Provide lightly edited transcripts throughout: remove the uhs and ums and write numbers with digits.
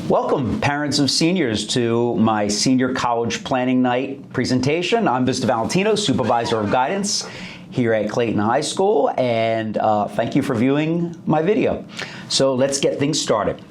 Welcome, parents of seniors, to my Senior College Planning Night presentation. I'm Mr. Valentino, Supervisor of Guidance here at Clayton High School, and thank you for viewing my video. So let's get things started.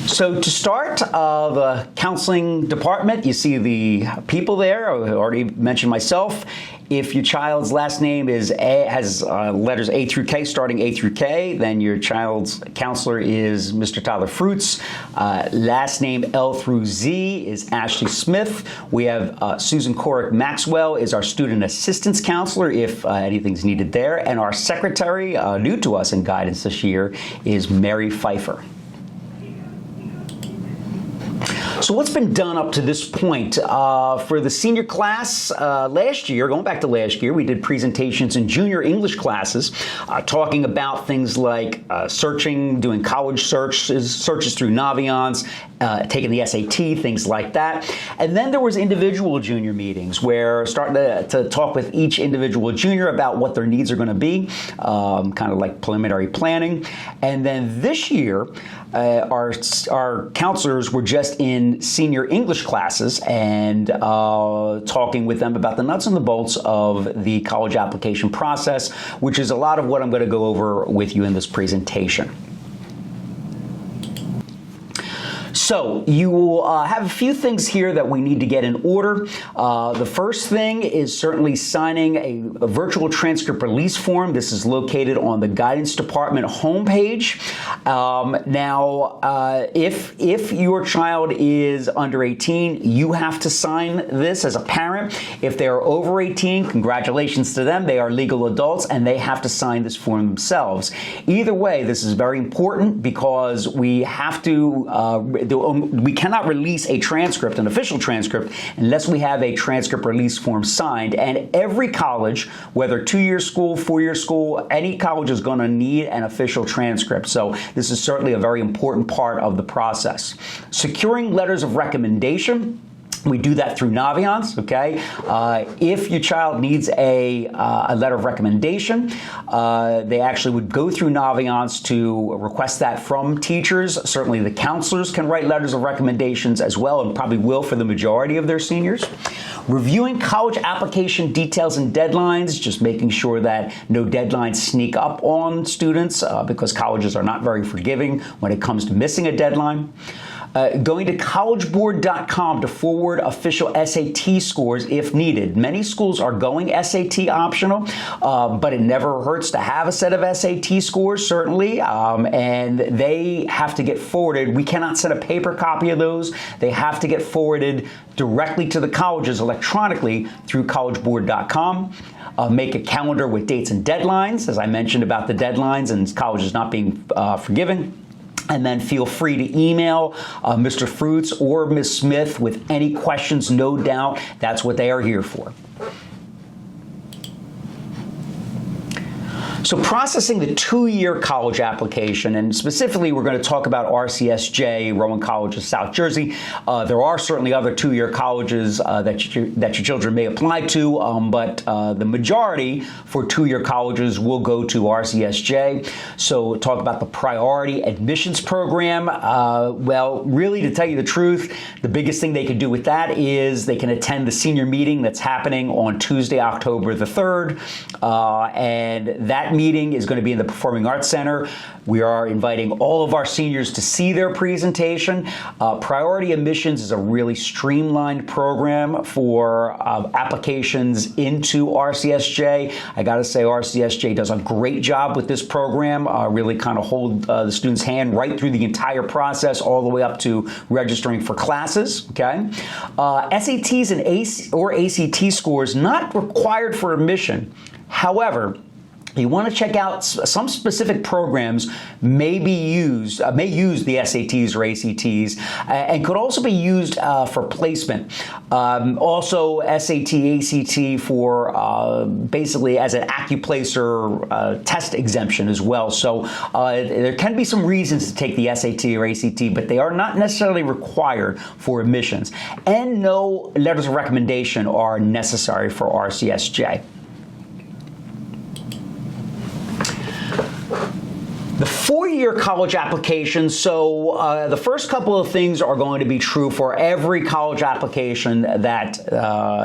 So to start, the counseling department, you see the people there. I already mentioned myself. If your child's last name has letters A through K, starting A through K, then your child's counselor is Mr. Tyler Fruits. Last name L through Z is Ashley Smith. We have Susan Corick Maxwell is our student assistance counselor if anything's needed there. And our secretary, new to us in guidance this year, is Mary Pfeiffer. So what's been done up to this point? For the senior class last year, going back to last year, we did presentations in junior English classes talking about things like searching, doing college searches through Naviance, taking the SAT, things like that. And then there was individual junior meetings where starting to talk with each individual junior about what their needs are going to be, kind of like preliminary planning. And then this year, our counselors were just in senior English classes and talking with them about the nuts and the bolts of the college application process, which is a lot of what I'm going to go over with you in this presentation. So you will have a few things here that we need to get in order. The first thing is certainly signing a virtual transcript release form. This is located on the Guidance Department homepage. If your child is under 18, you have to sign this as a parent. If they are over 18, congratulations to them. They are legal adults and they have to sign this form themselves. Either way, this is very important because we have to we cannot release a transcript, an official transcript, unless we have a transcript release form signed. And every college, whether 2-year school, 4-year school, any college is going to need an official transcript. So this is certainly a very important part of the process. Securing letters of recommendation. We do that through Naviance, okay? If your child needs a letter of recommendation, they actually would go through Naviance to request that from teachers. Certainly the counselors can write letters of recommendations as well, and probably will for the majority of their seniors. Reviewing college application details and deadlines, just making sure that no deadlines sneak up on students because colleges are not very forgiving when it comes to missing a deadline. Going to collegeboard.com to forward official SAT scores if needed. Many schools are going SAT optional, but it never hurts to have a set of SAT scores, certainly, and they have to get forwarded. We cannot send a paper copy of those. They have to get forwarded directly to the colleges electronically through collegeboard.com. Make a calendar with dates and deadlines, as I mentioned about the deadlines and colleges not being forgiving. And then feel free to email Mr. Fruits or Ms. Smith with any questions. No doubt that's what they are here for. So processing the 2-year college application, and specifically we're going to talk about RCSJ, Rowan College of South Jersey. There are certainly other 2-year colleges that your children may apply to, but the majority for 2-year colleges will go to RCSJ. So talk about the priority admissions program. Well, really, to tell you the truth, the biggest thing they can do with that is they can attend the senior meeting that's happening on Tuesday, October the 3rd, and that meeting is going to be in the Performing Arts Center. We are inviting all of our seniors to see their presentation. Priority admissions is a really streamlined program for applications into RCSJ. I got to say, RCSJ does a great job with this program, really kind of hold the student's hand right through the entire process, all the way up to registering for classes, okay? SATs and or ACT scores not required for admission. However, you want to check out some specific programs may use the SATs or ACTs and could also be used for placement. Also SAT, ACT for basically as an AccuPlacer test exemption as well. So there can be some reasons to take the SAT or ACT, but they are not necessarily required for admissions. And no letters of recommendation are necessary for RCSJ. The four-year college application, so the first couple of things are going to be true for every college application that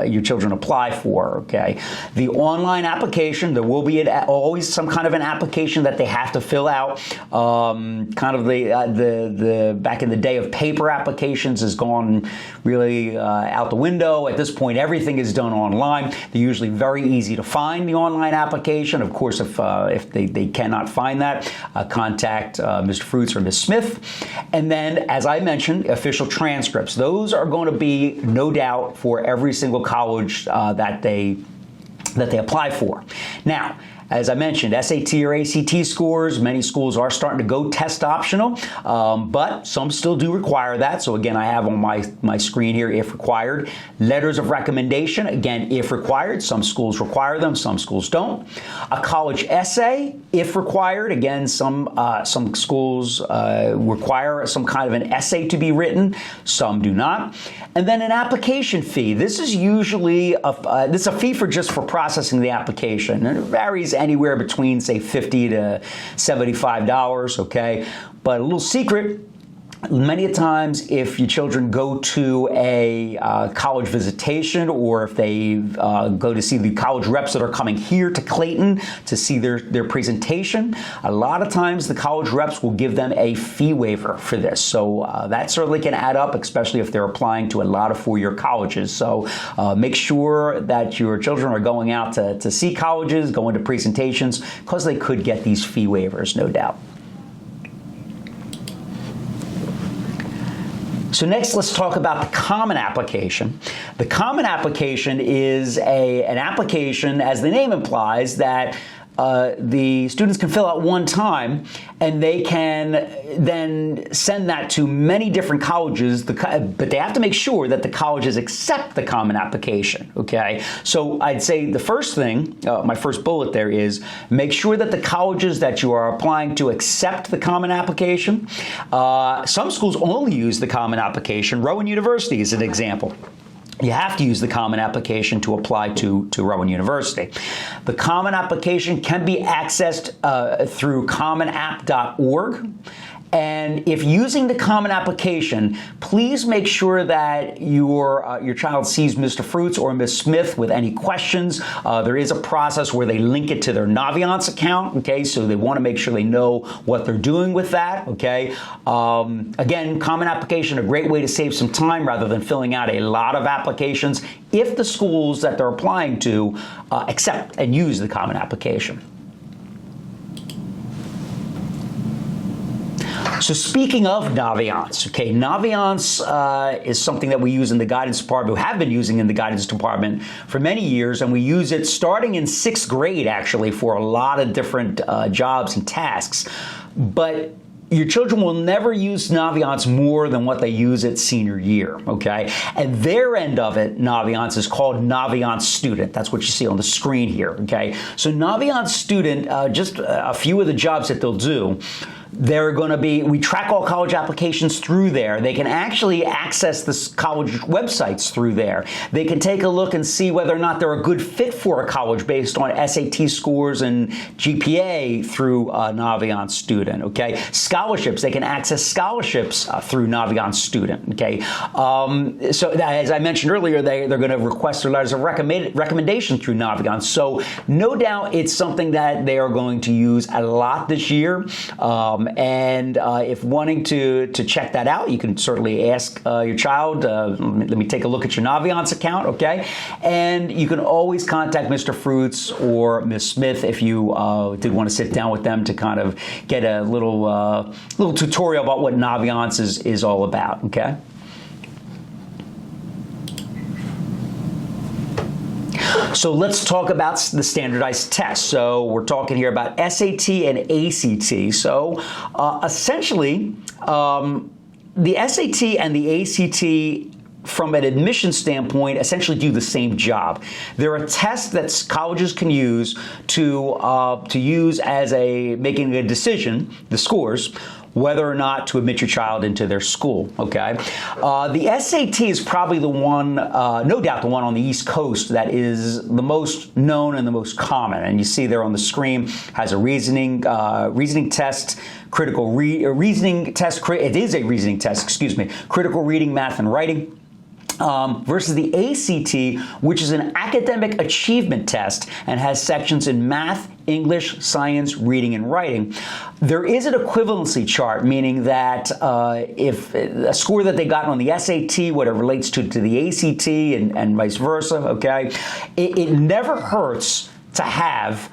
your children apply for, okay? The online application, there will be always some kind of an application that they have to fill out. Kind of the back in the day of paper applications has gone really out the window. At this point, everything is done online. They're usually very easy to find, the online application. Of course, if they cannot find that, contact Mr. Fruits or Ms. Smith. And then, as I mentioned, official transcripts. Those are going to be, no doubt, for every single college that they apply for. Now, as I mentioned, SAT or ACT scores, many schools are starting to go test optional, but some still do require that. So again, I have on my screen here, if required. Letters of recommendation, again, if required. Some schools require them, some schools don't. A college essay, if required. Again, some schools require some kind of an essay to be written, some do not. And then an application fee. This is usually this is a fee for processing the application, and it varies anywhere between, say, $50 to $75, okay? But a little secret, many times if your children go to a college visitation, or if they go to see the college reps that are coming here to Clayton to see their presentation, a lot of times the college reps will give them a fee waiver for this. So that certainly can add up, especially if they're applying to a lot of four-year colleges. So make sure that your children are going out to see colleges, going to presentations, because they could get these fee waivers, no doubt. So next, let's talk about the Common Application. The Common Application is an application, as the name implies, that the students can fill out one time, and they can then send that to many different colleges, but they have to make sure that the colleges accept the Common Application, okay? So I'd say the first thing, my first bullet there is, make sure that the colleges that you are applying to accept the Common Application. Some schools only use the Common Application. Rowan University is an example. You have to use the Common Application to apply to Rowan University. The Common Application can be accessed through commonapp.org. And if using the Common Application, please make sure that your child sees Mr. Fruits or Ms. Smith with any questions. There is a process where they link it to their Naviance account, okay? So they want to make sure they know what they're doing with that, okay? Again, Common Application, a great way to save some time rather than filling out a lot of applications if the schools that they're applying to accept and use the Common Application. So speaking of Naviance, okay, Naviance is something that we use in the guidance department, we have been using in the guidance department for many years, and we use it starting in 6th grade, actually, for a lot of different jobs and tasks. But your children will never use Naviance more than what they use it senior year, okay? And their end of it, Naviance, is called Naviance Student. That's what you see on the screen here, okay? So Naviance Student, just a few of the jobs that they'll do, they're going to be, we track all college applications through there. They can actually access the college websites through there. They can take a look and see whether or not they're a good fit for a college based on SAT scores and GPA through Naviance Student, okay? Scholarships, they can access scholarships through Naviance Student, okay? So as I mentioned earlier, they're going to request their letters of recommendation through Naviance. So no doubt it's something that they are going to use a lot this year. And if wanting to check that out, you can certainly ask your child, let me take a look at your Naviance account, okay? And you can always contact Mr. Fruits or Ms. Smith if you did want to sit down with them to kind of get a little tutorial about what Naviance is all about, okay? So let's talk about the standardized tests. So we're talking here about SAT and ACT. So essentially, the SAT and the ACT, from an admission standpoint, essentially do the same job. They're a test that colleges can use to use as making a decision, the scores, whether or not to admit your child into their school, okay? The SAT is probably the one, no doubt the one on the East Coast that is the most known and the most common. And you see there on the screen, has a reasoning test, reasoning test, it is a reasoning test, excuse me, critical reading, math, and writing. Versus the ACT, which is an academic achievement test and has sections in math, English, science, reading, and writing. There is an equivalency chart, meaning that if a score that they got on the SAT, what it relates to the ACT and vice versa, okay, it never hurts to have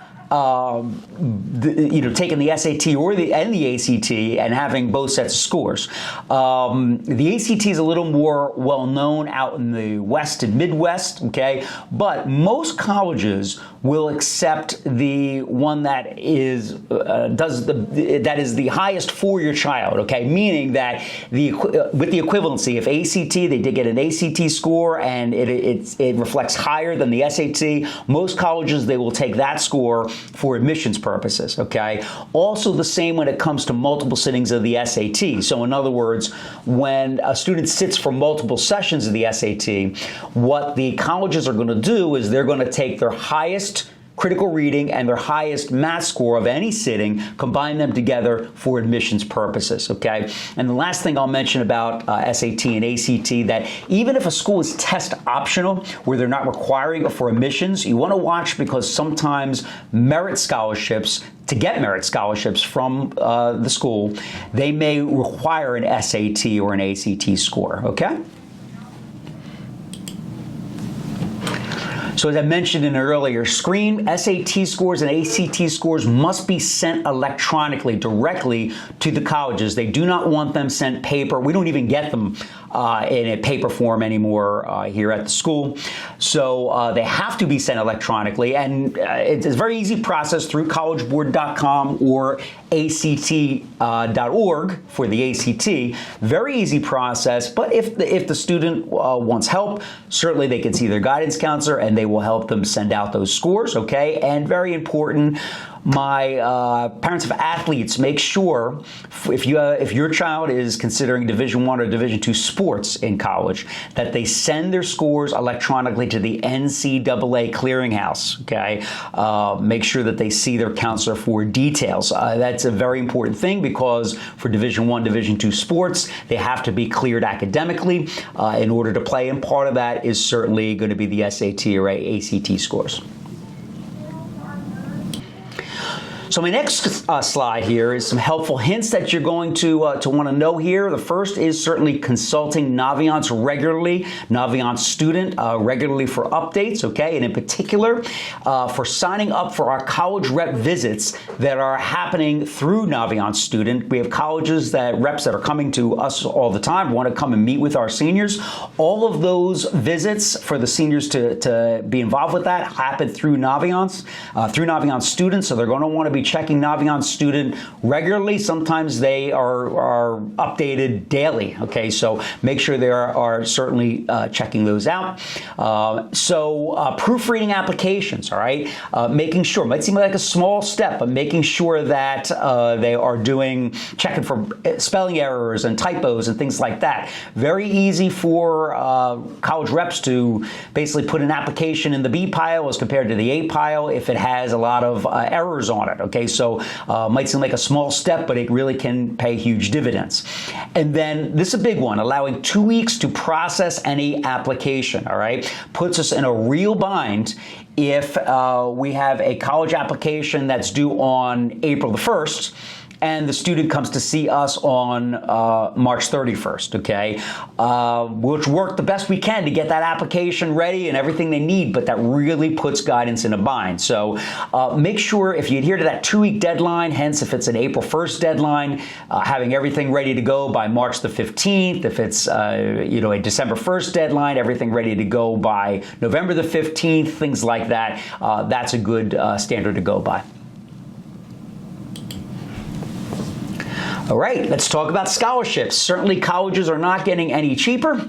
taking the SAT or the ACT and having both sets of scores. The ACT is a little more well-known out in the West and Midwest, okay? But most colleges will accept the one that is that is the highest for your child, okay? Meaning that with the equivalency, if ACT, they did get an ACT score and it reflects higher than the SAT, most colleges, they will take that score for admissions purposes, okay? Also the same when it comes to multiple sittings of the SAT. So in other words, when a student sits for multiple sessions of the SAT, what the colleges are going to do is they're going to take their highest critical reading and their highest math score of any sitting, combine them together for admissions purposes, okay? And the last thing I'll mention about SAT and ACT, that even if a school is test optional, where they're not requiring it for admissions, you want to watch, because sometimes merit scholarships, to get merit scholarships from the school, they may require an SAT or an ACT score, okay? So as I mentioned in an earlier screen, SAT scores and ACT scores must be sent electronically directly to the colleges. They do not want them sent paper. We don't even get them in a paper form anymore here at the school. So they have to be sent electronically, and it's a very easy process through collegeboard.com or ACT.org for the ACT. Very easy process, but if the student wants help, certainly they can see their guidance counselor and they will help them send out those scores, okay? And very important, my parents of athletes, make sure if your child is considering Division I or Division II sports in college, that they send their scores electronically to the NCAA clearinghouse, okay? Make sure that they see their counselor for details. That's a very important thing, because for Division I, Division II sports, they have to be cleared academically in order to play, and part of that is certainly going to be the SAT or ACT scores. So my next slide here is some helpful hints that you're going to want to know here. The first is certainly consulting Naviance regularly, Naviance student regularly for updates, okay? And in particular, for signing up for our college rep visits that are happening through Naviance student. We have colleges reps that are coming to us all the time, want to come and meet with our seniors. All of those visits for the seniors to be involved with that happen through Naviance students, so they're going to want to be checking Naviance student regularly. Sometimes they are updated daily, okay? So make sure they are certainly checking those out. Proofreading applications, all right? Making sure, might seem like a small step, but making sure that they are checking for spelling errors and typos and things like that. Very easy for college reps to basically put an application in the B pile as compared to the A pile if it has a lot of errors on it, okay? So might seem like a small step, but it really can pay huge dividends. And then this is a big one, allowing 2 weeks to process any application, all right? Puts us in a real bind if we have a college application that's due on April the 1st, and the student comes to see us on March 31st, okay? We'll work the best we can to get that application ready and everything they need, but that really puts guidance in a bind. So make sure if you adhere to that 2-week deadline, hence if it's an April 1st deadline, having everything ready to go by March the 15th, if it's a December 1st deadline, everything ready to go by November the 15th, things like that, that's a good standard to go by. All right, let's talk about scholarships. Certainly colleges are not getting any cheaper,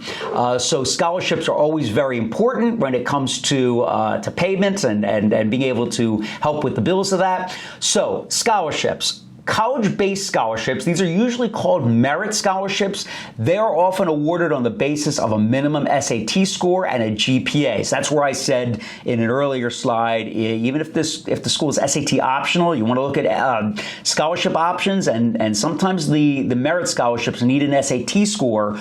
so scholarships are always very important when it comes to payments and being able to help with the bills of that. So scholarships. college-based scholarships, these are usually called merit scholarships. They are often awarded on the basis of a minimum SAT score and a GPA. So that's where I said in an earlier slide, even if the school is SAT optional, you want to look at scholarship options, and sometimes the merit scholarships need an SAT score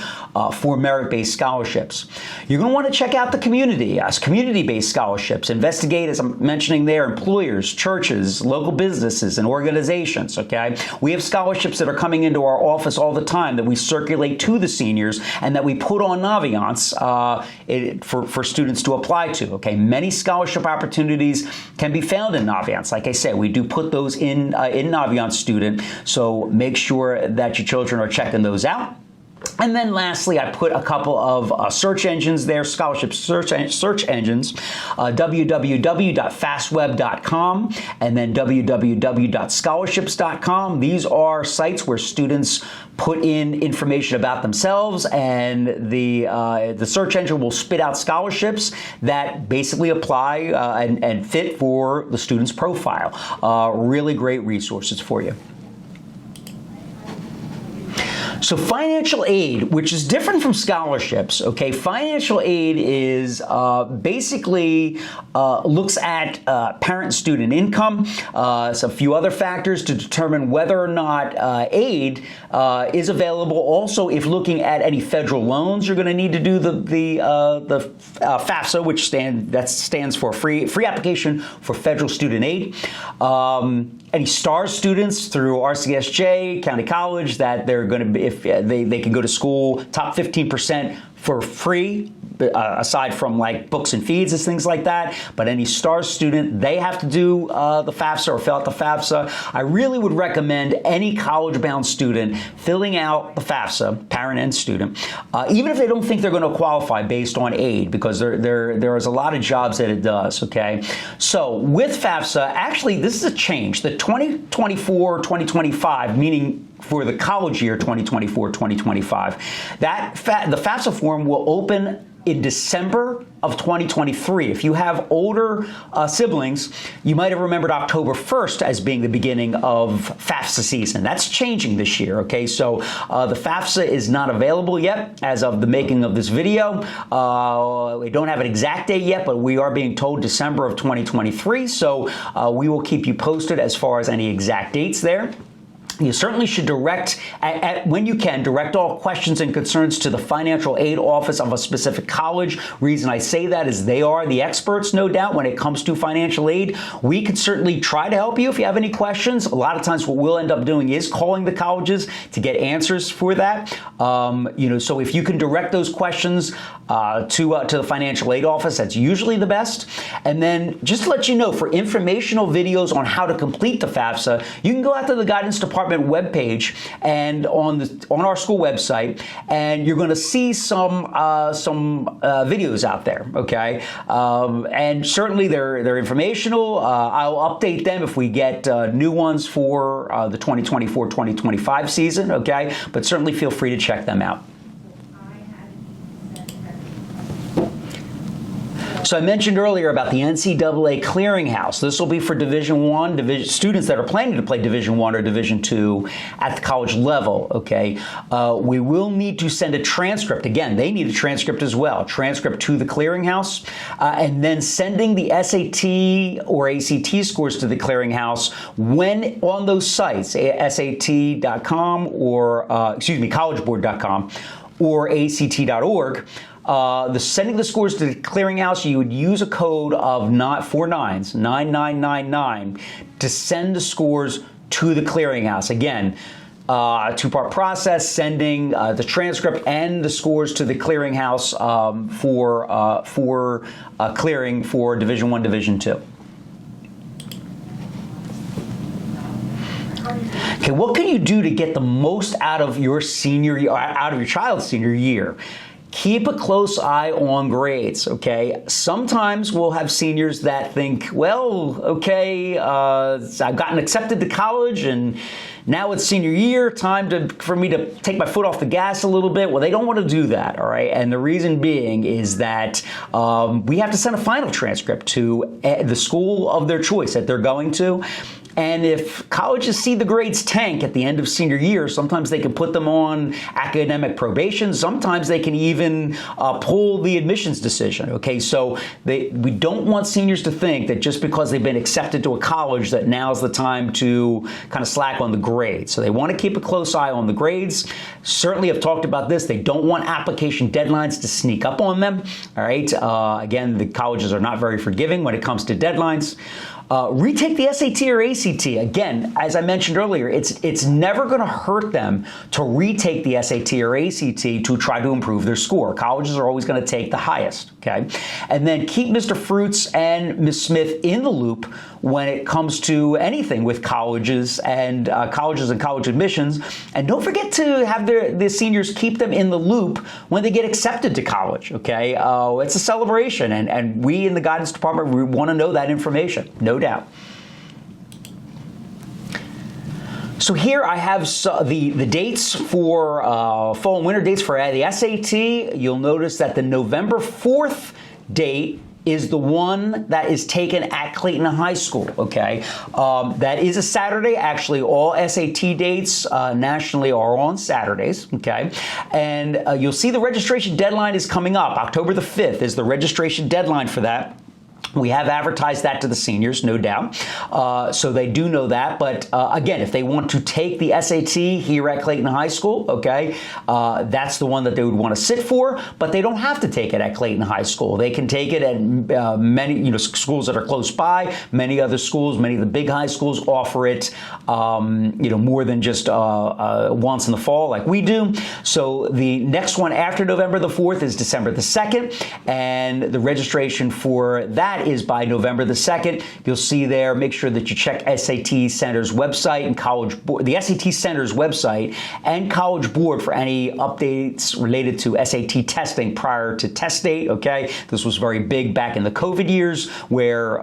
for merit-based scholarships. You're going to want to check out the community-based scholarships. Investigate, as I'm mentioning there, employers, churches, local businesses, and organizations. Okay, we have scholarships that are coming into our office all the time that we circulate to the seniors and that we put on Naviance for students to apply to. Okay, many scholarship opportunities can be found in Naviance. Like I said, we do put those in Naviance Student, so make sure that your children are checking those out. And then lastly, I put a couple of search engines there, scholarship search engines, www.fastweb.com and then www.scholarships.com. These are sites where students put in information about themselves, and the search engine will spit out scholarships that basically apply and fit for the student's profile. Really great resources for you. So financial aid, which is different from scholarships, okay? Financial aid is basically looks at parent and student income, so a few other factors to determine whether or not aid is available. Also, if looking at any federal loans, you're going to need to do the FAFSA, which stands for free application for federal student aid. Any STAR students through RCSJ, County College, that they're going to be, if they can go to school, top 15% for free, aside from like books and feeds and things like that. But any STAR student, they have to do the FAFSA or fill out the FAFSA. I really would recommend any college-bound student filling out the FAFSA, parent and student, even if they don't think they're going to qualify based on aid, because there is a lot of jobs that it does, okay? So with FAFSA, actually, this is a change. The 2024-2025, meaning for the college year 2024-2025, the FAFSA form will open in December of 2023. If you have older siblings, you might have remembered October 1st as being the beginning of FAFSA season. That's changing this year, okay? So the FAFSA is not available yet as of the making of this video. We don't have an exact date yet, but we are being told December of 2023. So we will keep you posted as far as any exact dates there. You certainly should direct, when you can, direct all questions and concerns to the financial aid office of a specific college. Reason I say that is they are the experts, no doubt, when it comes to financial aid. We can certainly try to help you if you have any questions. A lot of times what we'll end up doing is calling the colleges to get answers for that. So if you can direct those questions to the financial aid office, that's usually the best. And then just to let you know, for informational videos on how to complete the FAFSA, you can go out to the guidance department webpage and on our school website, and you're going to see some videos out there, okay? And certainly they're informational. I'll update them if we get new ones for the 2024-2025 season, okay? But certainly feel free to check them out. So I mentioned earlier about the NCAA Clearinghouse. This will be for Division I students that are planning to play Division I or Division II at the college level, okay? We will need to send a transcript. Again, they need a transcript as well. Transcript to the Clearinghouse, and then sending the SAT or ACT scores to the Clearinghouse when on those sites, SAT.com or, collegeboard.com or ACT.org. Sending the scores to the Clearinghouse, you would use a code of 9999 to send the scores to the Clearinghouse. Again, two-part process, sending the transcript and the scores to the Clearinghouse for clearing for Division I, Division II. Okay, what can you do to get the most out of your child's senior year? Keep a close eye on grades, okay? Sometimes we'll have seniors that think, well, okay, I've gotten accepted to college and now it's senior year, time for me to take my foot off the gas a little bit. Well, they don't want to do that, all right? And the reason being is that we have to send a final transcript to the school of their choice that they're going to. And if colleges see the grades tank at the end of senior year, sometimes they can put them on academic probation. Sometimes they can even pull the admissions decision. Okay, so we don't want seniors to think that just because they've been accepted to a college that now's the time to kind of slack on the grades. So they want to keep a close eye on the grades. Certainly have talked about this. They don't want application deadlines to sneak up on them. All right. Again, the colleges are not very forgiving when it comes to deadlines. Retake the SAT or ACT. Again, as I mentioned earlier, it's never going to hurt them to retake the SAT or ACT to try to improve their score. Colleges are always going to take the highest, okay? And then keep Mr. Fruits and Ms. Smith in the loop when it comes to anything with colleges and college admissions. And don't forget to have the seniors keep them in the loop when they get accepted to college, okay? It's a celebration, and we in the guidance department, we want to know that information, no doubt. So here I have the dates for fall and winter dates for the SAT. You'll notice that the November 4th date is the one that is taken at Clayton High School, okay? That is a Saturday. Actually, all SAT dates nationally are on Saturdays, okay? And you'll see the registration deadline is coming up. October the 5th is the registration deadline for that. We have advertised that to the seniors, no doubt. So they do know that. But again, if they want to take the SAT here at Clayton High School, okay, that's the one that they would want to sit for. But they don't have to take it at Clayton High School. They can take it at many, schools that are close by. Many other schools, many of the big high schools offer it, more than just once in the fall like we do. So the next one after November the 4th is December the 2nd, and the registration for that is by November the 2nd. You'll see there, make sure that you check SAT Center's website and College Board, the SAT Center's website and College Board for any updates related to SAT testing prior to test date, okay? This was very big back in the COVID years where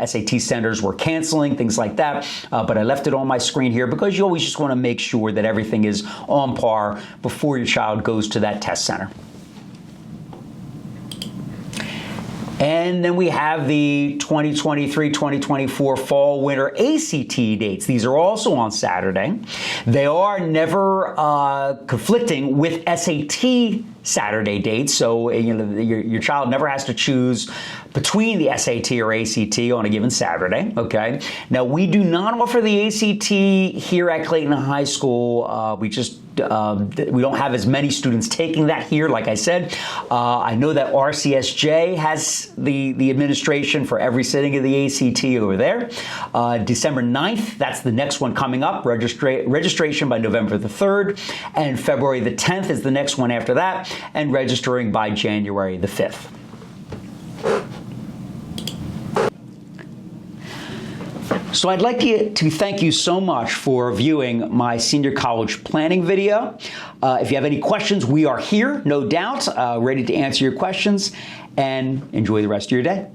SAT centers were canceling, things like that. But I left it on my screen here because you always just want to make sure that everything is on par before your child goes to that test center. And then we have the 2023-2024 fall winter ACT dates. These are also on Saturday. They are never conflicting with SAT Saturday dates, so your child never has to choose between the SAT or ACT on a given Saturday, okay? Now, we do not offer the ACT here at Clayton High School. We don't have as many students taking that here, like I said. I know that RCSJ has the administration for every sitting of the ACT over there. December 9th, that's the next one coming up, registration by November the 3rd, and February the 10th is the next one after that, and registering by January the 5th. So I'd like to thank you so much for viewing my senior college planning video. If you have any questions, we are here, no doubt, ready to answer your questions, and enjoy the rest of your day.